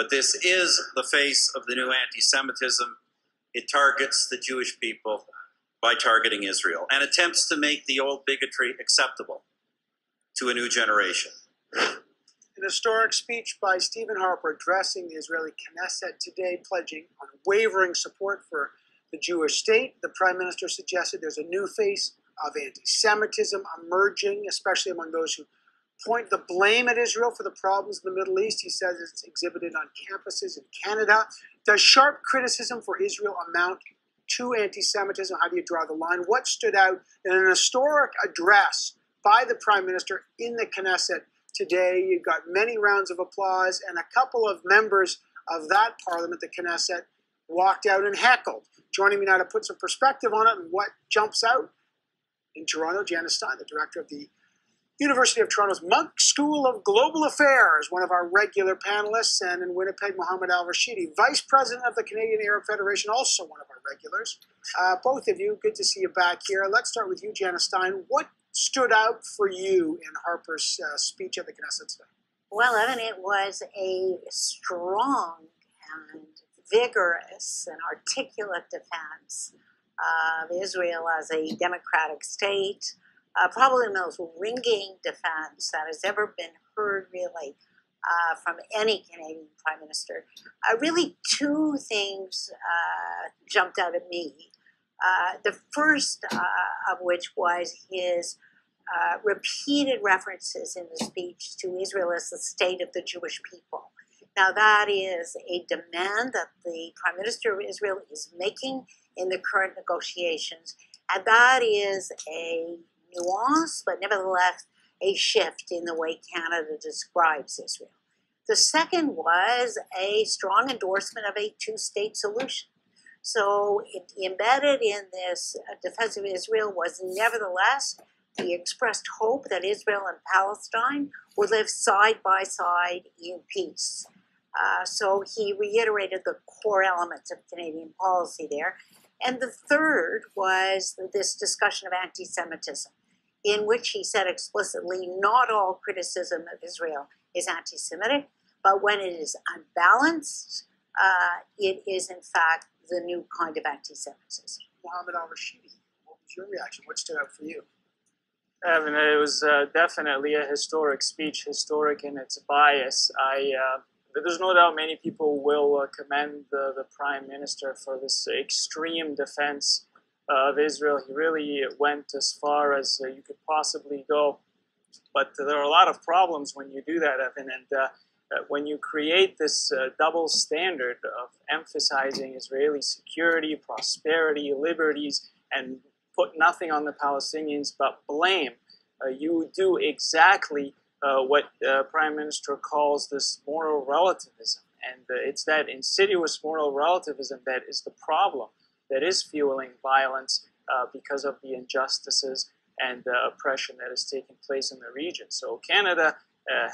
But this is the face of the new anti-Semitism. It targets the Jewish people by targeting Israel and attempts to make the old bigotry acceptable to a new generation. An historic speech by Stephen Harper addressing the Israeli Knesset today, pledging unwavering support for the Jewish state. The Prime Minister suggested there's a new face of anti-Semitism emerging, especially among those who point the blame at Israel for the problems in the Middle East. He says it's exhibited on campuses in Canada. Does sharp criticism for Israel amount to anti-Semitism? How do you draw the line? What stood out in an historic address by the Prime Minister in the Knesset today? You got many rounds of applause, and a couple of members of that parliament, the Knesset, walked out and heckled. Joining me now to put some perspective on it and what jumps out in Toronto, Janice Stein, the director of the University of Toronto's Munk School of Global Affairs, one of our regular panelists, and in Winnipeg, Mohamed El Rashidy, Vice President of the Canadian Arab Federation, also one of our regulars. Both of you, good to see you back here. Let's start with you, Janice Stein. What stood out for you in Harper's speech at the Knesset today? Well, Evan, it was a strong and vigorous and articulate defense of Israel as a democratic state, probably the most ringing defense that has ever been heard, really, from any Canadian Prime Minister. Really, two things jumped out at me. The first of which was his repeated references in the speech to Israel as the state of the Jewish people. Now, that is a demand that the Prime Minister of Israel is making in the current negotiations, and that is a nuance, but nevertheless a shift in the way Canada describes Israel. The second was a strong endorsement of a two-state solution. So embedded in this defense of Israel was nevertheless the expressed hope that Israel and Palestine would live side by side in peace. So he reiterated the core elements of Canadian policy there. And the third was this discussion of anti-Semitism, in which he said explicitly not all criticism of Israel is anti-Semitic, but when it is unbalanced, it is in fact the new kind of anti-Semitism. Mohamed El Rashidy, what was your reaction? What stood out for you? Evan, it was definitely a historic speech, historic in its bias. There's no doubt many people will commend the Prime Minister for this extreme defense of Israel. He really went as far as you could possibly go. But there are a lot of problems when you do that, Evan. And when you create this double standard of emphasizing Israeli security, prosperity, liberties, and put nothing on the Palestinians but blame, you do exactly what Prime Minister calls this moral relativism. And it's that insidious moral relativism that is the problem that is fueling violence because of the injustices and oppression that is taking place in the region. So Canada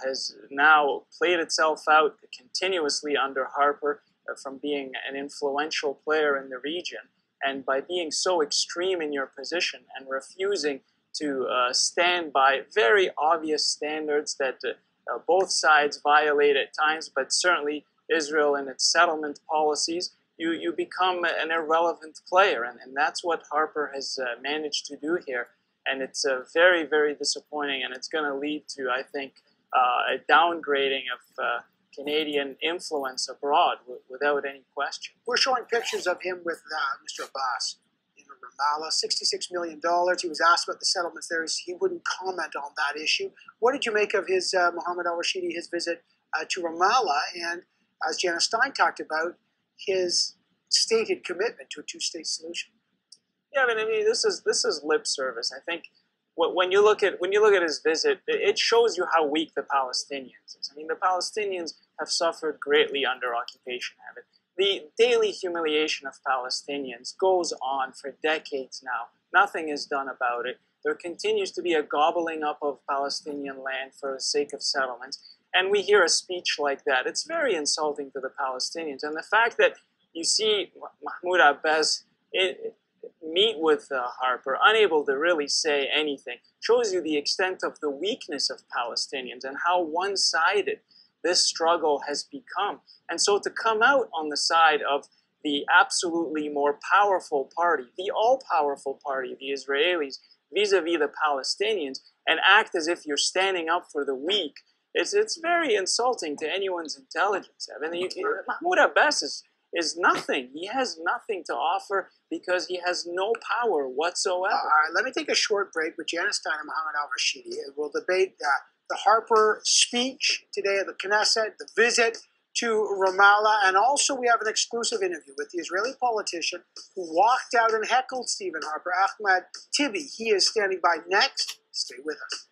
has now played itself out continuously under Harper from being an influential player in the region. And by being so extreme in your position and refusing to stand by very obvious standards that both sides violate at times, but certainly Israel and its settlement policies, you become an irrelevant player. And that's what Harper has managed to do here. And it's very, very disappointing. And it's going to lead to, I think, a downgrading of Canadian influence abroad without any question. We're showing pictures of him with Mr. Abbas in Ramallah, $66 million. He was asked about the settlements there. He wouldn't comment on that issue. What did you make of his, Mohamed El Rashidy, his visit to Ramallah? And as Janice Stein talked about, his stated commitment to a two-state solution. Yeah, I mean, this is lip service. I think when you look at his visit, it shows you how weak the Palestinians is. I mean, the Palestinians have suffered greatly under occupation. The daily humiliation of Palestinians goes on for decades now. Nothing is done about it. There continues to be a gobbling up of Palestinian land for the sake of settlements. And we hear a speech like that. It's very insulting to the Palestinians. And the fact that you see Mahmoud Abbas meet with Harper, unable to really say anything, shows you the extent of the weakness of Palestinians and how one-sided this struggle has become. And so to come out on the side of the absolutely more powerful party, the all-powerful party, the Israelis, vis-a-vis the Palestinians, and act as if you're standing up for the weak, it's very insulting to anyone's intelligence. I mean, Mahmoud Abbas is nothing. He has nothing to offer because he has no power whatsoever. All right, let me take a short break with Janice Stein and Mohamed El Rashidy. We'll debate the Harper speech today at the Knesset, the visit to Ramallah, and also we have an exclusive interview with the Israeli politician who walked out and heckled Stephen Harper, Ahmed Tibi. He is standing by next. Stay with us.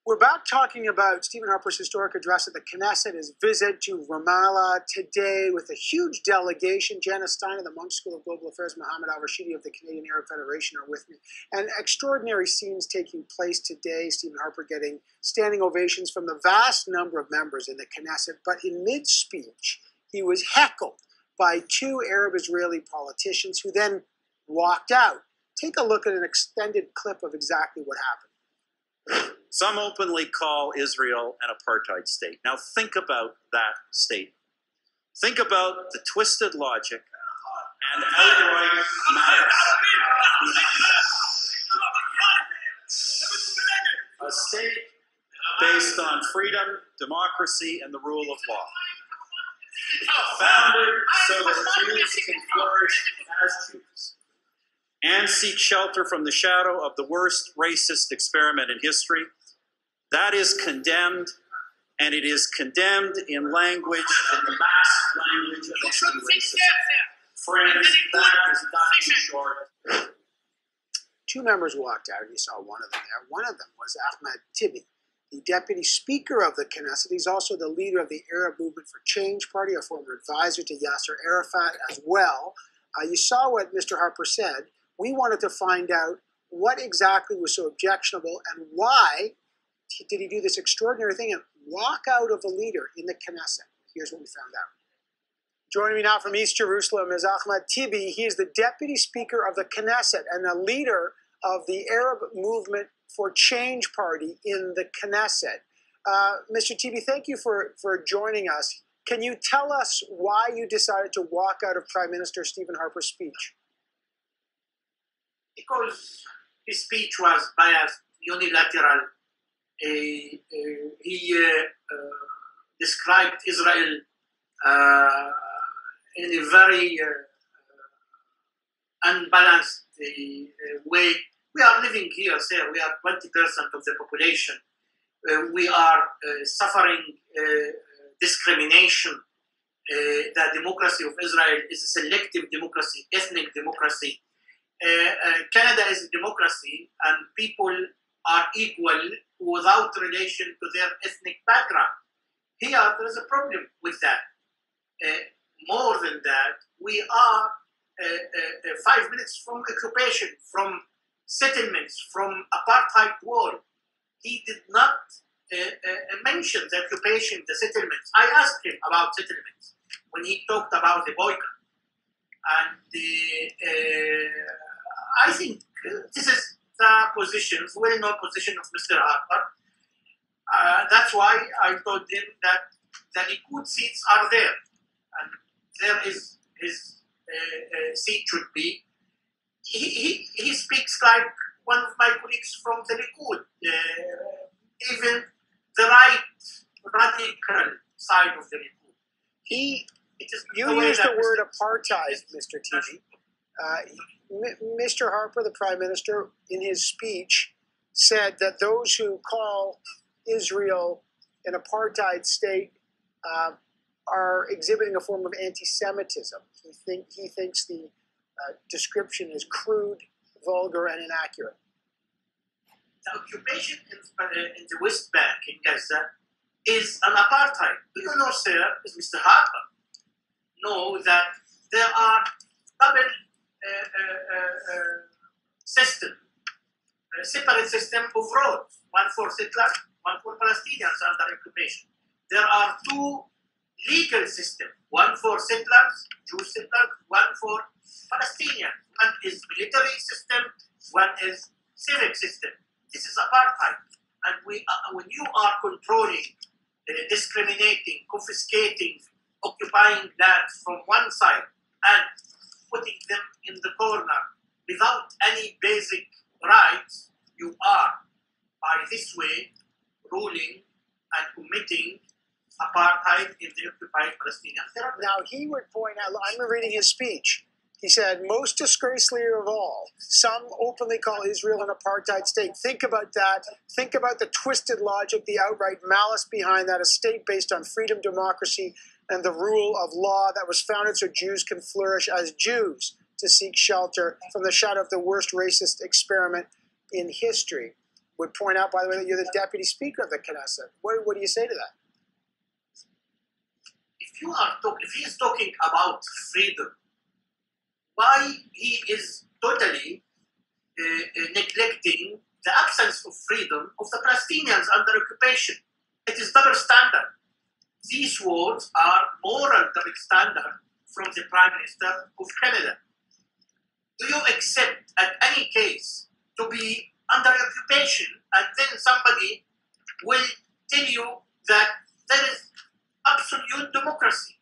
We're back talking about Stephen Harper's historic address at the Knesset, his visit to Ramallah today with a huge delegation. Janice Stein of the Munk School of Global Affairs, Mohamed El Rashidy of the Canadian Arab Federation are with me. And extraordinary scenes taking place today. Stephen Harper getting standing ovations from the vast number of members in the Knesset. But in mid-speech, he was heckled by two Arab-Israeli politicians who then walked out. Take a look at an extended clip of exactly what happened. Some openly call Israel an apartheid state. Now think about that statement. Think about the twisted logic and outright malice behind that. A state based on freedom, democracy, and the rule of law. Founded so that Jews can flourish as Jews and seek shelter from the shadow of the worst racist experiment in history. That is condemned, and it is condemned in language, in the mass language of anti-racism. Friends, that is nothing short. Two members walked out, and you saw one of them there. One of them was Ahmed Tibi, the deputy speaker of the Knesset. He's also the leader of the Arab Movement for Change Party, a former advisor to Yasser Arafat as well. You saw what Mr. Harper said. We wanted to find out what exactly was so objectionable and why did he do this extraordinary thing and walk out of a leader in the Knesset. Here's what we found out. Joining me now from East Jerusalem is Ahmed Tibi. He is the deputy speaker of the Knesset and the leader of the Arab Movement for Change Party in the Knesset. Mr. Tibi, thank you for joining us. Can you tell us why you decided to walk out of Prime Minister Stephen Harper's speech? Because his speech was biased, unilateral. He described Israel in a very unbalanced way. We are living here, sir. We are 20% of the population. We are suffering discrimination. The democracy of Israel is a selective democracy, ethnic democracy. Canada is a democracy, and people are equal without relation to their ethnic background. Here, there is a problem with that. More than that, we are 5 minutes from occupation, from settlements, from apartheid war. He did not mention the occupation, the settlements. I asked him about settlements when he talked about the boycott. And I think this is the position, well-known position of Mr. Harper. That's why I told him that the Likud seats are there, and there is his seat should be. He speaks like one of my colleagues from the Likud, even the right radical side of the Likud. You used the word apartheid, Mr. Tibi. Mr. Harper, the Prime Minister, in his speech, said that those who call Israel an apartheid state are exhibiting a form of anti-Semitism. He thinks the description is crude, vulgar, and inaccurate. The occupation in the West Bank, in Gaza, is an apartheid. Do you know, sir, as Mr. Harper, know that there are double system, separate system of roads, one for settlers, one for Palestinians under occupation. There are two legal system, one for settlers, Jewish settlers, one for Palestinians. One is military system, one is civic system. This is apartheid. And when you are controlling, discriminating, confiscating, occupying lands from one side and putting them in the corner without any basic rights, you are, by this way, ruling and committing apartheid in the occupied Palestinian territory. Now, he would point out, I'm reading his speech. He said, most disgracefully of all, some openly call Israel an apartheid state. Think about that. Think about the twisted logic, the outright malice behind that, a state based on freedom, democracy, and the rule of law that was founded so Jews can flourish as Jews to seek shelter from the shadow of the worst racist experiment in history. Would point out, by the way, that you're the deputy speaker of the Knesset. What do you say to that? If he is talking about freedom, why he is totally neglecting the absence of freedom of the Palestinians under occupation? It is double standard. These words are moral double standard from the Prime Minister of Canada. Do you accept, at any case, to be under occupation and then somebody will tell you that there is absolute democracy?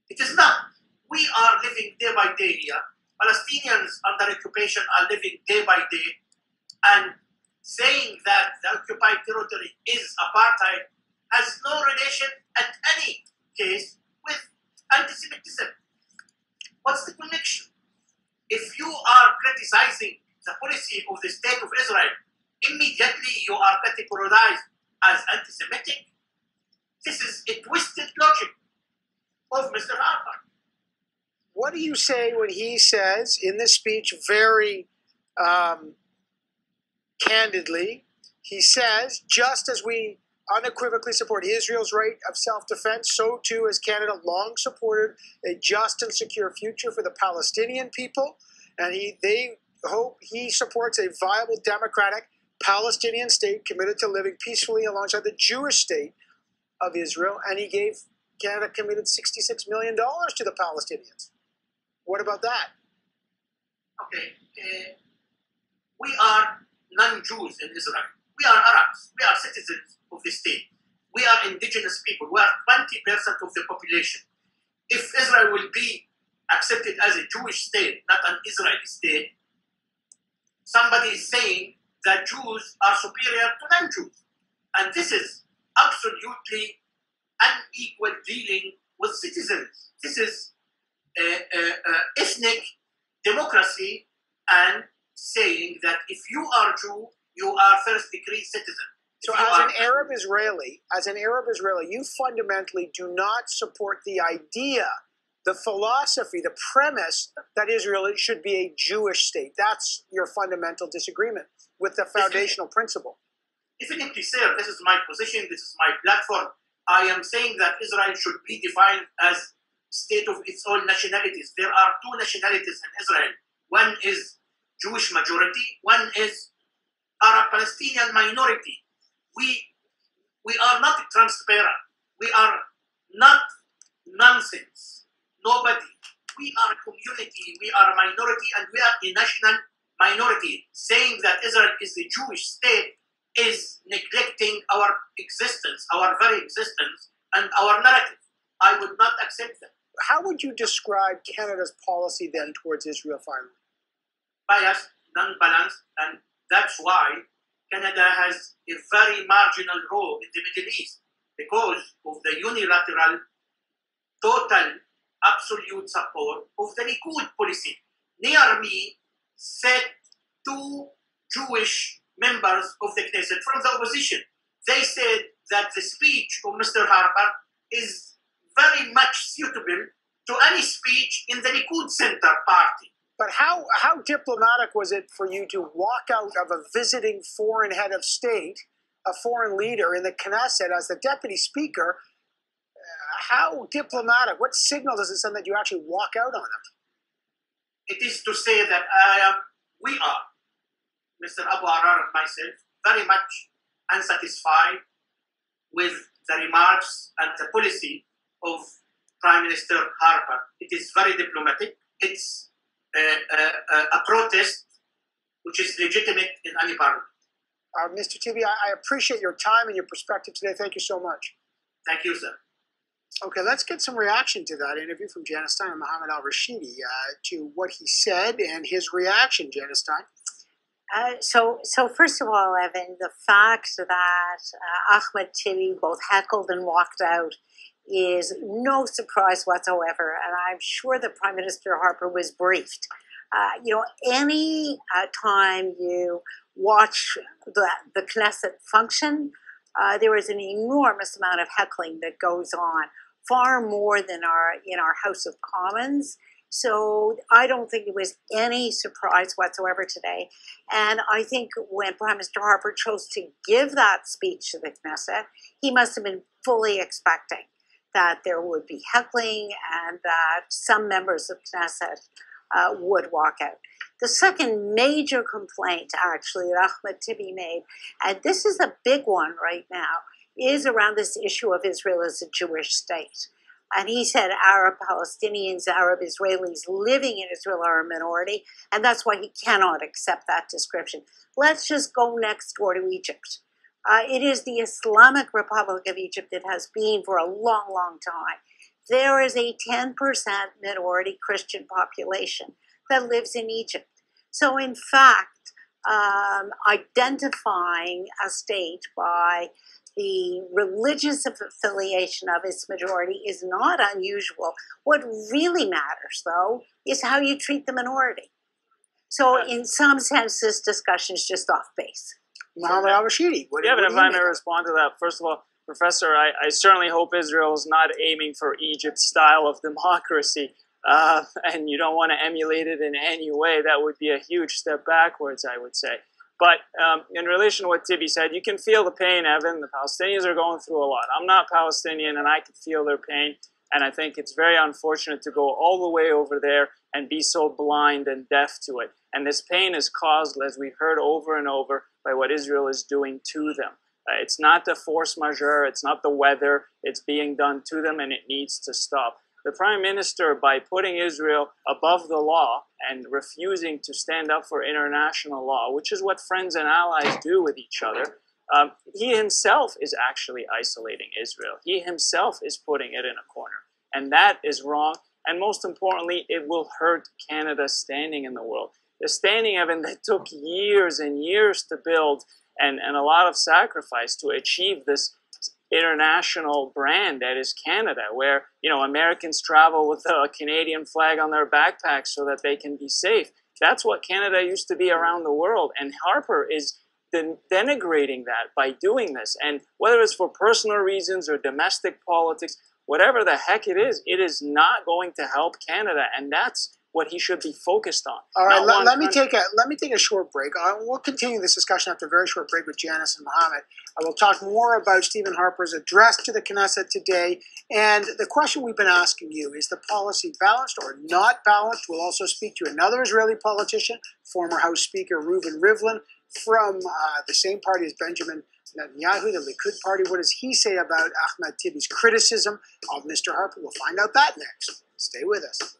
It is not. We are living day by day here. Palestinians under occupation are living day by day, and saying that the occupied territory is apartheid has no relation at any case with anti-Semitism. What's the connection? If you are criticizing the policy of the State of Israel, immediately you are categorized as anti-Semitic. This is a twisted logic of Mr. Harper. What do you say when he says in this speech very candidly, he says, just as we unequivocally support Israel's right of self-defense, so too has Canada long supported a just and secure future for the Palestinian people, and he supports a viable democratic Palestinian state committed to living peacefully alongside the Jewish state of Israel, and Canada committed $66 million to the Palestinians. What about that? Okay, we are non-Jews in Israel. We are Arabs. We are citizens of the state. We are indigenous people. We are 20% of the population. If Israel will be accepted as a Jewish state, not an Israeli state, somebody is saying that Jews are superior to non-Jews. And this is absolutely unequal dealing with citizens. This is ethnic democracy and saying that if you are Jew, you are first-degree citizen. So as an Arab Israeli, you fundamentally do not support the idea, the philosophy, the premise that Israel should be a Jewish state. That's your fundamental disagreement with the foundational principle. Definitely, sir. This is my position. This is my platform. I am saying that Israel should be defined as state of its own nationalities. There are two nationalities in Israel. One is Jewish majority. One is Arab-Palestinian minority. We are not transparent. We are not nonsense. Nobody. We are a community. We are a minority, and we are a national minority. Saying that Israel is a Jewish state is neglecting our existence, our very existence, and our narrative. I would not accept that. How would you describe Canada's policy then towards Israel finally? Biased, non-balanced, and that's why Canada has a very marginal role in the Middle East because of the unilateral, total, absolute support of the Likud policy. Near me sat two Jewish members of the Knesset from the opposition. They said that the speech of Mr. Harper is very much suitable to any speech in the Likud Center party. But how diplomatic was it for you to walk out of a visiting foreign head of state, a foreign leader in the Knesset as the deputy speaker? How diplomatic? What signal does it send that you actually walk out on him? It is to say that we are, Mr. Abu Arar and myself, very much unsatisfied with the remarks and the policy of Prime Minister Harper. It is very diplomatic. It's a protest which is legitimate in any parliament. Mr. Tibi, I appreciate your time and your perspective today. Thank you so much. Thank you, sir. Okay, let's get some reaction to that interview from Janice Stein and Mohamed El Rashidy to what he said and his reaction, Janice Stein. So first of all, Evan, the fact that Ahmed Tibi both heckled and walked out is no surprise whatsoever, and I'm sure that Prime Minister Harper was briefed. Any time you watch the Knesset function, there is an enormous amount of heckling that goes on, far more than in our House of Commons. So I don't think it was any surprise whatsoever today. And I think when Prime Minister Harper chose to give that speech to the Knesset, he must have been fully expecting that there would be heckling and that some members of Knesset would walk out. The second major complaint, actually, that Ahmed Tibi made, and this is a big one right now, is around this issue of Israel as a Jewish state. And he said Arab Palestinians, Arab Israelis living in Israel are a minority, and that's why he cannot accept that description. Let's just go next door to Egypt. It is the Islamic Republic of Egypt. It has been for a long, long time. There is a 10% minority Christian population that lives in Egypt. So in fact, identifying a state by the religious affiliation of its majority is not unusual. What really matters, though, is how you treat the minority. So in some sense, this discussion is just off base. Mohamed El Rashidy, but if I may respond to that, first of all, Professor, I certainly hope Israel is not aiming for Egypt's style of democracy, and you don't want to emulate it in any way. That would be a huge step backwards, I would say. But in relation to what Tibi said, you can feel the pain, Evan. The Palestinians are going through a lot. I'm not Palestinian, and I can feel their pain. And I think it's very unfortunate to go all the way over there and be so blind and deaf to it. And this pain is caused, as we've heard over and over, by what Israel is doing to them. It's not the force majeure. It's not the weather. It's being done to them, and it needs to stop. The Prime Minister, by putting Israel above the law and refusing to stand up for international law, which is what friends and allies do with each other, he himself is actually isolating Israel. He himself is putting it in a corner. And that is wrong. And most importantly, it will hurt Canada's standing in the world. The standing, Evan, that took years and years to build and a lot of sacrifice to achieve this international brand that is Canada, where Americans travel with a Canadian flag on their backpacks so that they can be safe. That's what Canada used to be around the world, and Harper is denigrating that by doing this. And whether it's for personal reasons or domestic politics, whatever the heck it is not going to help Canada, and that's what he should be focused on. All right, let me take a short break. We'll continue this discussion after a very short break with Janice and Mohamed. I will talk more about Stephen Harper's address to the Knesset today. And the question we've been asking you, is the policy balanced or not balanced? We'll also speak to another Israeli politician, former House Speaker Rivlin, from the same party as Benjamin Netanyahu, the Likud party. What does he say about Ahmed Tibi's criticism of Mr. Harper? We'll find out that next. Stay with us.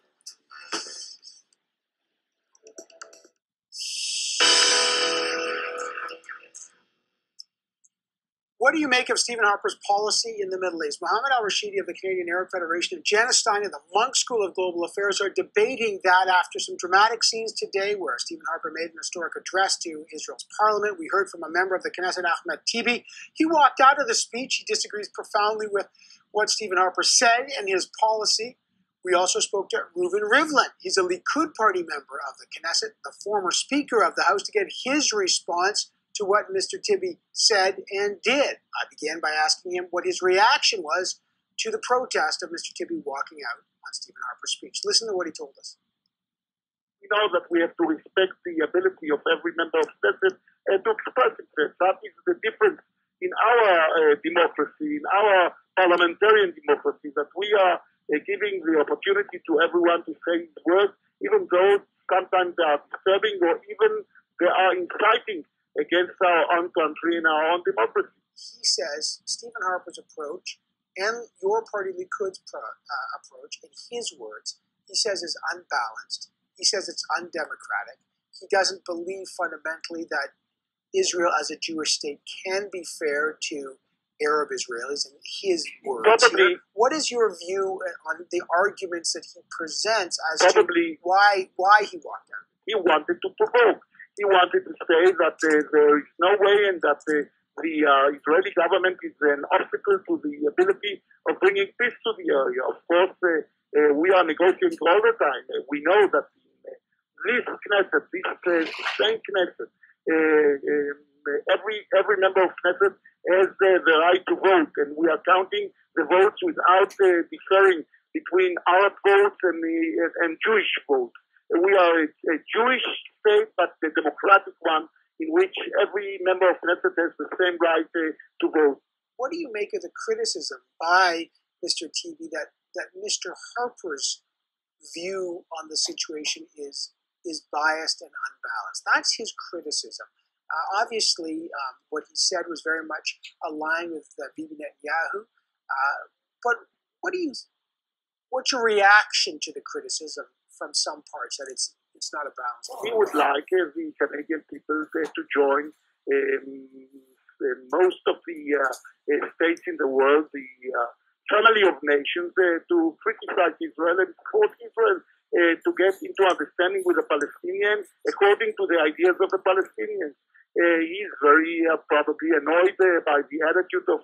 What do you make of Stephen Harper's policy in the Middle East? Mohamed El Rashidy of the Canadian Arab Federation and Janice Stein of the Munk School of Global Affairs are debating that after some dramatic scenes today where Stephen Harper made an historic address to Israel's parliament. We heard from a member of the Knesset, Ahmed Tibi. He walked out of the speech. He disagrees profoundly with what Stephen Harper said and his policy. We also spoke to Rivlin. He's a Likud party member of the Knesset, the former Speaker of the House, to get his response to what Mr. Tibi said and did. I began by asking him what his reaction was to the protest of Mr. Tibi walking out on Stephen Harper's speech. Listen to what he told us. We know that we have to respect the ability of every member of Knesset to express itself. That is the difference in our democracy, in our parliamentarian democracy, that we are giving the opportunity to everyone to say his words, even though sometimes they are disturbing or even they are inciting against our own country and our own democracy. He says Stephen Harper's approach and your party Likud's approach, in his words, he says is unbalanced. He says it's undemocratic. He doesn't believe fundamentally that Israel as a Jewish state can be fair to Arab Israelis, in his words. Here. What is your view on the arguments that he presents as to why he walked out? He wanted to provoke. He wanted to say that there is no way and that the Israeli government is an obstacle to the ability of bringing peace to the area. Of course, we are negotiating all the time. We know that this Knesset, this same Knesset, every member of Knesset has the right to vote, and we are counting the votes without differing between Arab votes and Jewish votes. We are a Jewish state, but a democratic one, in which every member of Knesset has the same right to vote. What do you make of the criticism by Mr. Tibi that Mr. Harper's view on the situation is biased and unbalanced? That's his criticism. Obviously, what he said was very much aligned with Bibi Netanyahu. But what's your reaction to the criticism from some parts that it's not a balance? We would like the Canadian people to join most of the states in the world, the family of nations, to criticize Israel and support Israel, to get into understanding with the Palestinians according to the ideas of the Palestinians. He's very probably annoyed by the attitude of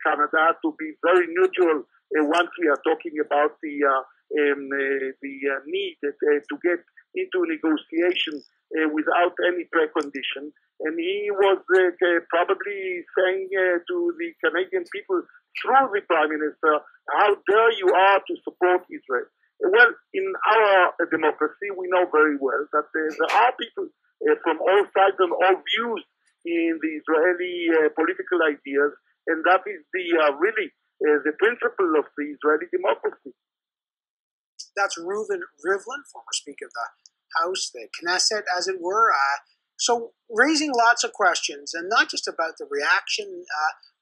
Canada to be very neutral once we are talking about the need to get into negotiation without any precondition. And he was probably saying to the Canadian people through the Prime Minister, how dare you are to support Israel. Well, in our democracy, we know very well that there are people from all sides and all views in the Israeli political ideas, and that is really the principle of the Israeli democracy. That's Rivlin, former Speaker of the House, the Knesset, as it were. So raising lots of questions, and not just about the reaction,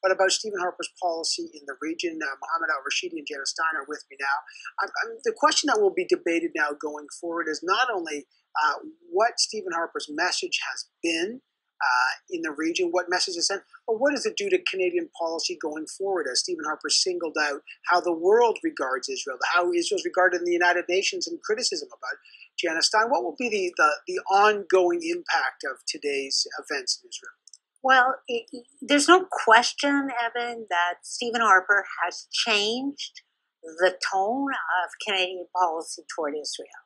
but about Stephen Harper's policy in the region. Mohamed El Rashidy and Janice Stein are with me now. The question that will be debated now going forward is not only what Stephen Harper's message has been in the region, what message is sent, but what does it do to Canadian policy going forward, as Stephen Harper singled out how the world regards Israel, how Israel is regarded in the United Nations, and criticism about Janice Stein. What will be the ongoing impact of today's events in Israel? Well, there's no question, Evan, that Stephen Harper has changed the tone of Canadian policy toward Israel.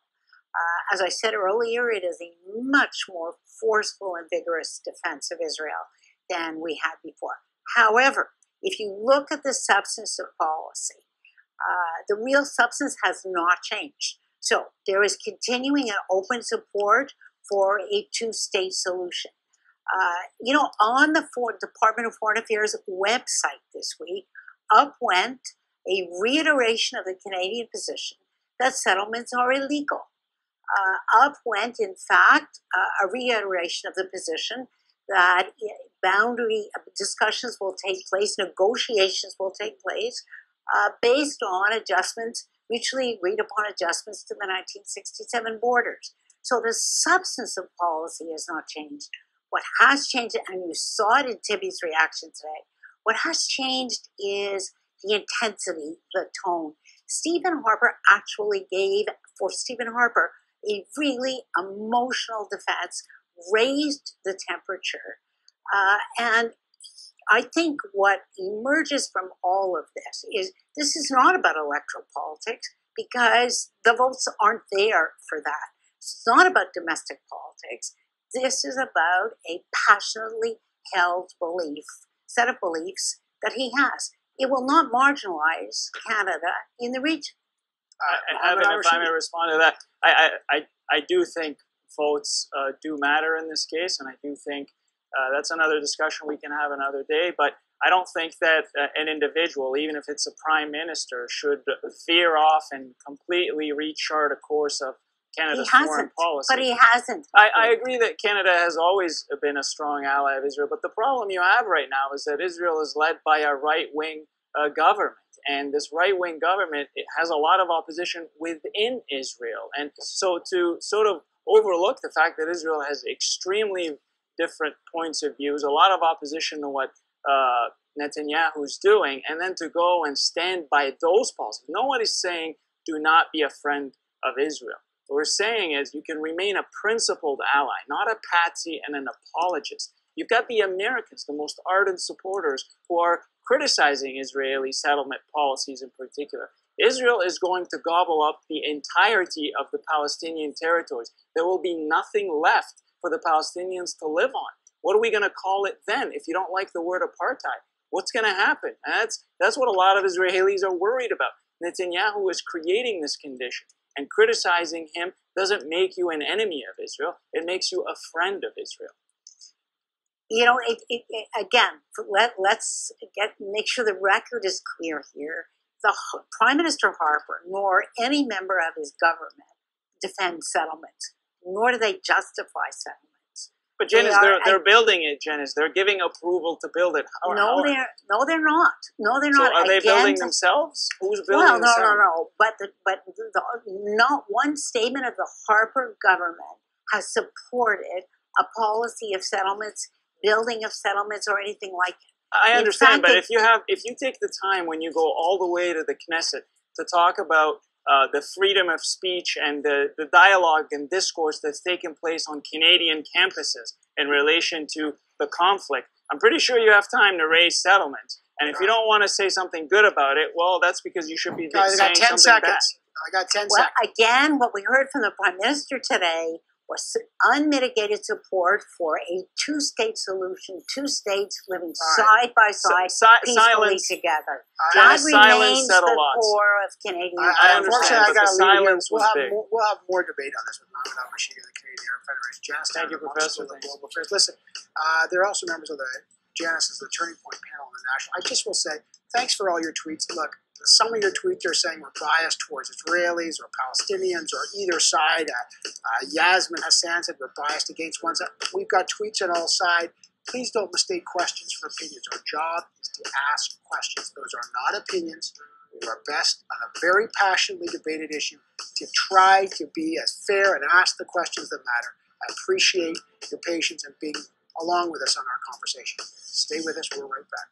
As I said earlier, it is a much more forceful and vigorous defense of Israel than we had before. However, if you look at the substance of policy, the real substance has not changed. So there is continuing an open support for a two-state solution. On the Department of Foreign Affairs website this week, up went a reiteration of the Canadian position that settlements are illegal. Up went, in fact, a reiteration of the position that boundary discussions will take place, negotiations will take place, based on adjustments, mutually agreed upon adjustments to the 1967 borders. So the substance of policy has not changed. What has changed, and you saw it in Tibi's reaction today, what has changed is the intensity, the tone. Stephen Harper actually gave, for Stephen Harper, a really emotional defense, raised the temperature. And I think what emerges from all of this is not about electoral politics, because the votes aren't there for that. It's not about domestic politics. This is about a passionately held set of beliefs that he has. It will not marginalize Canada in the region. If I may respond to that, I do think votes do matter in this case, and I do think that's another discussion we can have another day. But I don't think that an individual, even if it's a prime minister, should veer off and completely rechart a course of Canada's foreign policy. But he hasn't. I agree that Canada has always been a strong ally of Israel, but the problem you have right now is that Israel is led by a right-wing government. And this right-wing government, it has a lot of opposition within Israel. And so to sort of overlook the fact that Israel has extremely different points of views, a lot of opposition to what Netanyahu is doing, and then to go and stand by those policies. Nobody's saying do not be a friend of Israel. What we're saying is you can remain a principled ally, not a patsy and an apologist. You've got the Americans, the most ardent supporters, who are criticizing Israeli settlement policies in particular. Israel is going to gobble up the entirety of the Palestinian territories. There will be nothing left for the Palestinians to live on. What are we going to call it then if you don't like the word apartheid? What's going to happen? And that's what a lot of Israelis are worried about. Netanyahu is creating this condition, and criticizing him doesn't make you an enemy of Israel. It makes you a friend of Israel. You know, again, let's make sure the record is clear here. The Prime Minister Harper, nor any member of his government, defend settlements, nor do they justify settlements. But Janice, they're building it, Janice. They're giving approval to build it. They're not. No, they're not. So are they building themselves? Who's building themselves? No. But not one statement of the Harper government has supported a policy of settlements, building of settlements, or anything like it. I understand, but if you take the time when you go all the way to the Knesset to talk about the freedom of speech and the dialogue and discourse that's taken place on Canadian campuses in relation to the conflict, I'm pretty sure you have time to raise settlements. And if you don't want to say something good about it, well, that's because you should be saying something bad. I got 10 seconds. Well, again, what we heard from the Prime Minister today was unmitigated support for a two-state solution, two states living side by side, peacefully together. That remains the core of Canadian. Unfortunately, I got to leave here. We'll have more debate on this with Mohamed El Rashidy of the Canadian Air Federation. Janice Stein, thank you, Professor. Global Affairs. Listen, they're also members of the Janice is the Turning Point panel on the national. I just will say thanks for all your tweets. Look, some of your tweets are saying we're biased towards Israelis or Palestinians or either side. Yasmin Hassan said we're biased against one side. We've got tweets on all sides. Please don't mistake questions for opinions. Our job is to ask questions. Those are not opinions. We do our best on a very passionately debated issue to try to be as fair and ask the questions that matter. I appreciate your patience and being along with us on our conversation. Stay with us. We're right back.